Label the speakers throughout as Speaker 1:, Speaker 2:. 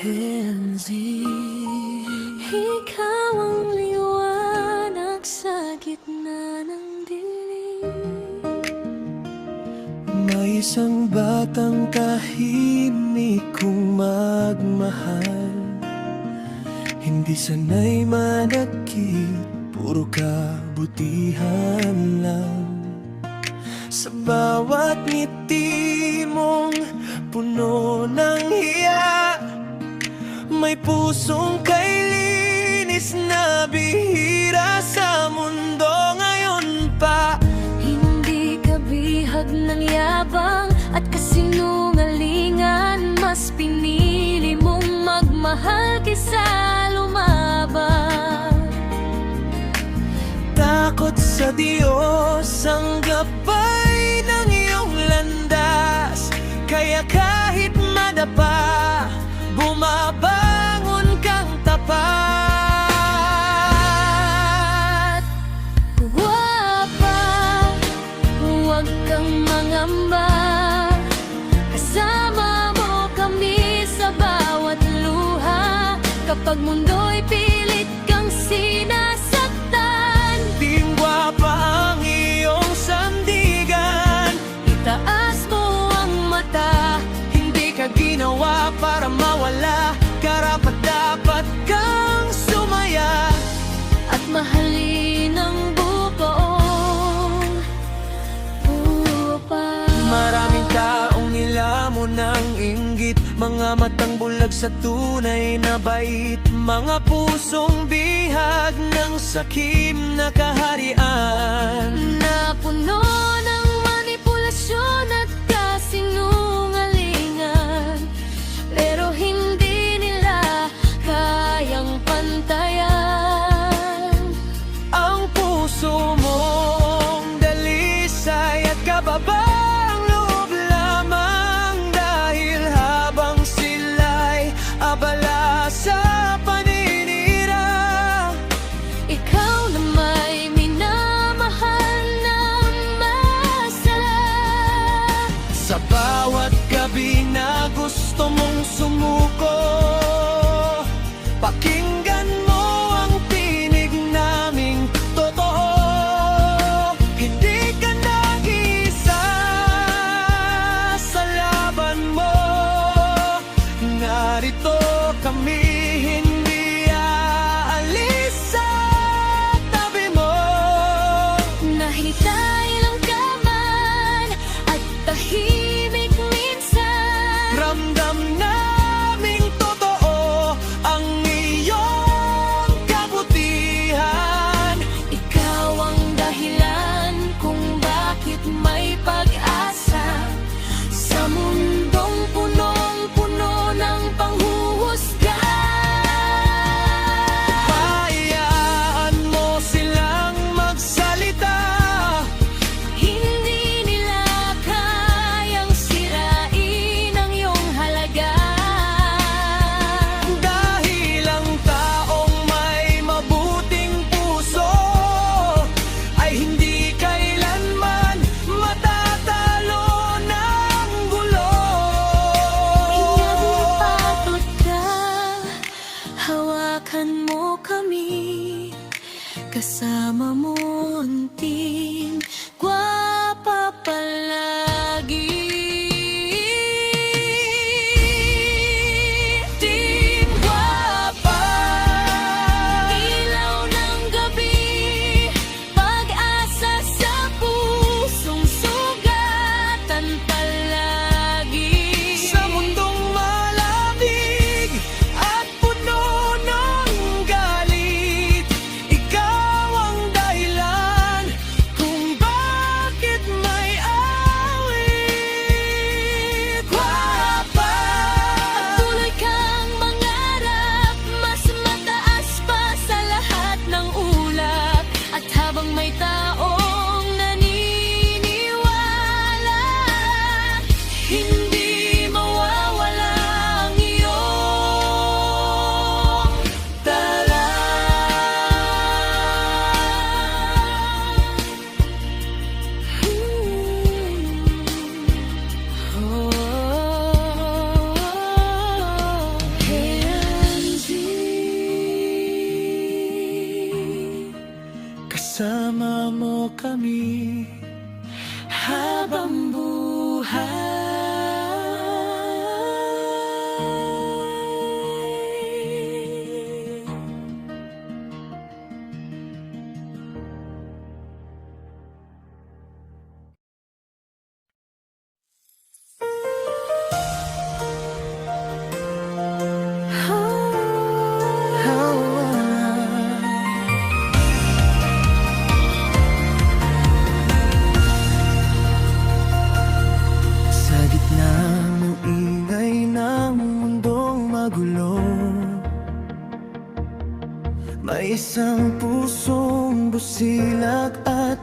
Speaker 1: Henzi,
Speaker 2: ikaw ang liwanag sa gitna ng dilim.
Speaker 1: may isang batang tahimik kong magmahal. Hindi sanay manakit, puro kabutihan lang. Sa bawat ngiti mong puno ng hiya, may pusong kay linis na bihira sa mundo ngayon pa.
Speaker 2: Hindi ka bihag ng yabang at kasinungalingan, mas pinili mong magmahal kaysa lumaban.
Speaker 1: Takot sa Diyos ang gabay ng iyong landas, kaya kahit madapa, bumabangon kang tapat.
Speaker 2: Guwapa, huwag kang mangamba, kasama mo kami sa bawat luha. Kapag mundo'y pilit kang sinasaktan,
Speaker 1: Ting gwapa ang iyong sandigan,
Speaker 2: itaas mo ang mata.
Speaker 1: hindi ka ginawa para mawala, karapat-dapat kang sumaya.
Speaker 2: At mahalin ang buong buo pa.
Speaker 1: Maraming taong nilamon ng inggit, mga matang bulag sa tunay na bait, mga pusong bihag ng sakim na kaharian.
Speaker 2: Napuno ng manipulasyon at kasinungalingan, pero hindi nila kayang pantayan
Speaker 1: Ang puso mong dalisay at kababang loob lamang, dahil habang sila'y abala sa paninira,
Speaker 2: ikaw na may minamahal ng masala.
Speaker 1: sa bawat gabi na gusto mong sumuko, pakinggan mo ang tinig naming totoo. Hindi ka nag-iisa,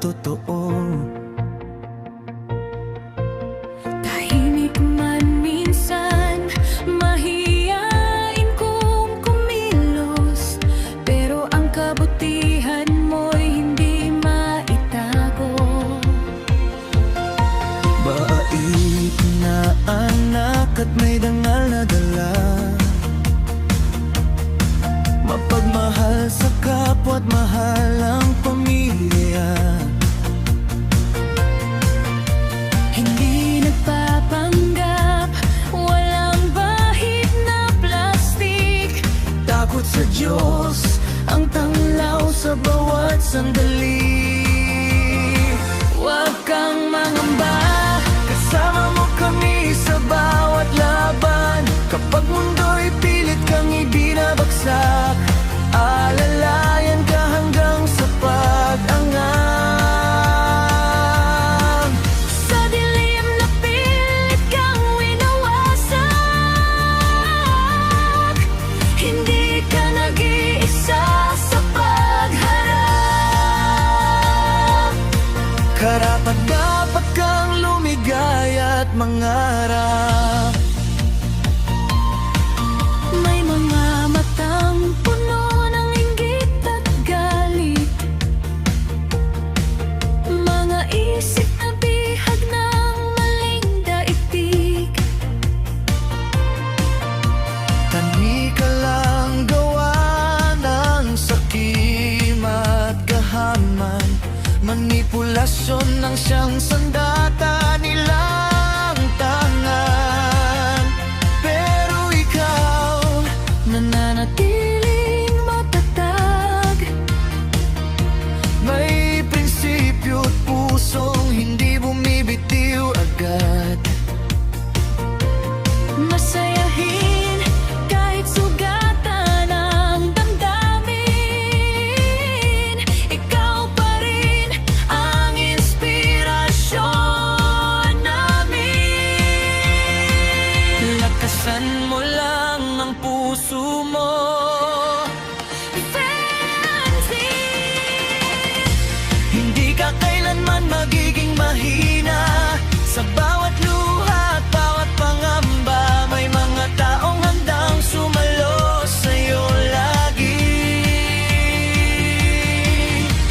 Speaker 1: totoo.
Speaker 2: Tahimik man minsan, mahiyain kong kumilos, pero ang kabutihan mo'y hindi maitago.
Speaker 1: Bait na anak at may dangal na dala, mapagmahal sa kapwa at mahal ang pamilya.
Speaker 2: Hindi nagpapanggap, walang bahid na plastik.
Speaker 1: Takot sa Diyos ang tanglaw sa bawat sandali. Huwag kang mangamba, kasama mo kami sa bawat laban. Kapag mundo'y pilit kang ibinabagsak, alalayan ka hanggang sa pag-angat.
Speaker 2: Sa dilim na pilit kang winawasak, hindi ka nag-iisa sa pagharap.
Speaker 1: Karapat-dapat kang lumigaya at mangarap.
Speaker 2: May mga matang puno ng inggit at galit, mga isip na bihag ng maling daigdig.
Speaker 1: Tani ka lang gawa ng sakim at kahaman, manipulasyon ng siyang sandata nilang tangan. Pero ikaw,
Speaker 2: Nananatiling matatag,
Speaker 1: may prinsipyo at pusong hindi bumibitiw agad.
Speaker 2: masayahin kahit sugatan ang damdamin. Ikaw pa rin ang inspirasyon namin.
Speaker 1: Lakasan mo lang ang puso mo.
Speaker 2: Fancy,
Speaker 1: Hindi ka kailanman magiging mahina. Sa bawat luha at bawat pangamba, may mga taong handang sumalo sa'yo lagi.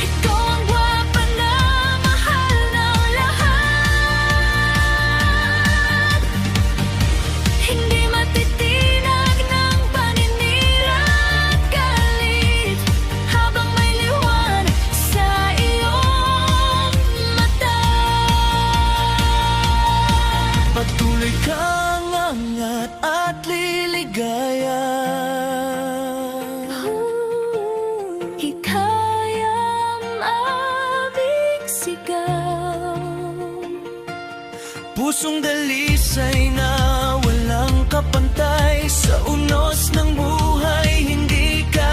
Speaker 2: ikaw ang gwapa na mahal ng lahat. Hindi matitinag ng paninira at galit, habang may liwanag sa iyong mata.
Speaker 1: Patuloy kang angat at liligaya.
Speaker 2: Hikayang aming sigaw,
Speaker 1: Pusong dalisay na walang kapantay, sa unos ng buhay hindi ka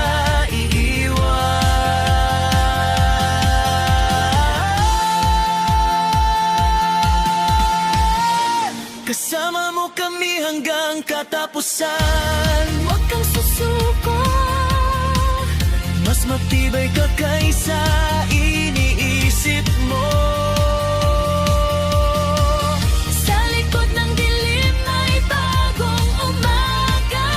Speaker 1: iiwan. Kasama mo kami hanggang katapusan.
Speaker 2: huwag kang susuko.
Speaker 1: Mas matibay ka kaysa iniisip mo.
Speaker 2: Sa likod ng dilim ay bagong umaga,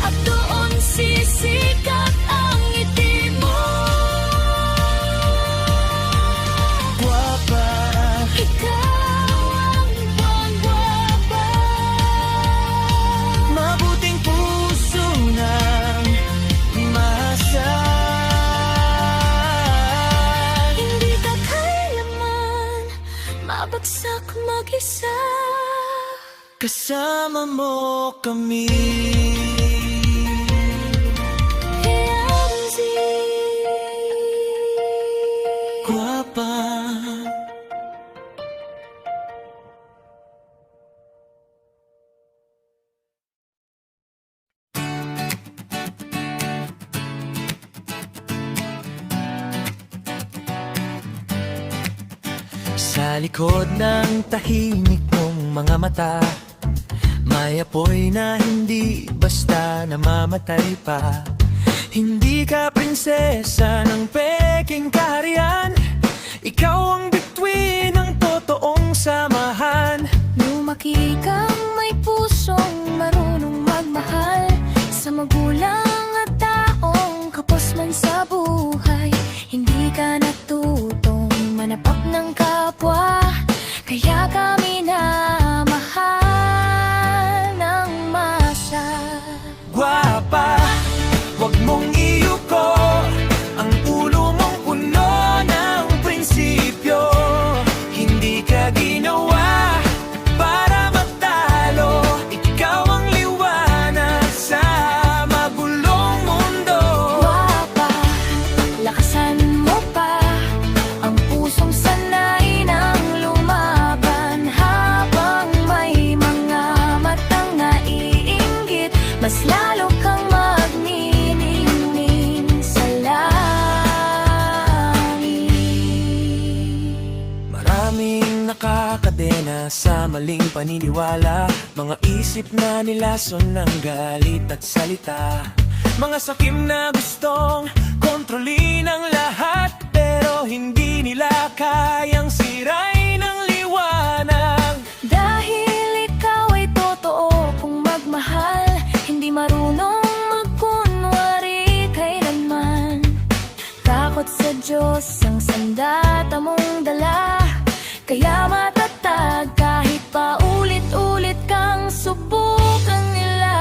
Speaker 2: at doon sisikat ang ngiti mo.
Speaker 1: Guwapa,
Speaker 2: Ikaw ang gwapa,
Speaker 1: mabuting puso ng mahasal.
Speaker 2: hindi ka kailanman mabagsak mag-isa.
Speaker 1: Kasama mo kami.
Speaker 2: Yanzi,
Speaker 1: Guwapa. Sa likod ng tahimik mong mga mata, may apoy na hindi basta namamatay pa. Hindi ka prinsesa ng peking kaharian, ikaw ang bituin ng totoong samahan.
Speaker 2: Lumaki kang may pusong marunong magmahal sa magulang at taong kapos man sa buhay. Hindi ka natutong manapak ng kapwa, kaya kami na mahal ng masa.
Speaker 1: Guwapa, wag mong iyuko ang ulo mong puno ng prinsipyo. Hindi ka ginawa para magtalo, ikaw ang liwanag sa magulong mundo.
Speaker 2: Guwapa, lakasan mo pa ang pusong sanay ng lumaban. Habang may mga matang naiinggit, mas lalo kang magniningning sa langit.
Speaker 1: Maraming nakakadena sa maling paniniwala, mga isip na nilason ng galit at salita, mga sakim na gustong kontrolin ang lahat, pero hindi nila kayang sirain ang liwanag.
Speaker 2: Dahil ikaw ay totoo kung magmahal, hindi marunong magkunwari kailanman. Takot sa Diyos ang sandata mong dala, kaya matatag kahit paulit-ulit kang subukan nila.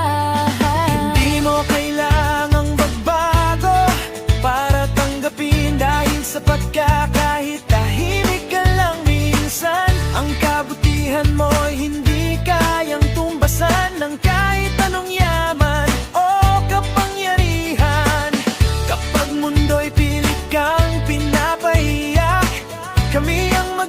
Speaker 1: Hindi mo kailangang magbago para tanggapin, dahil sapat ka kahit tahimik ka lang minsan. Ang kabutihan mo'y hindi kayang tumbasan ng kahit anong yaman o kapangyarihan. Kapag mundo'y pilit kang pinapahiya, kami ang mag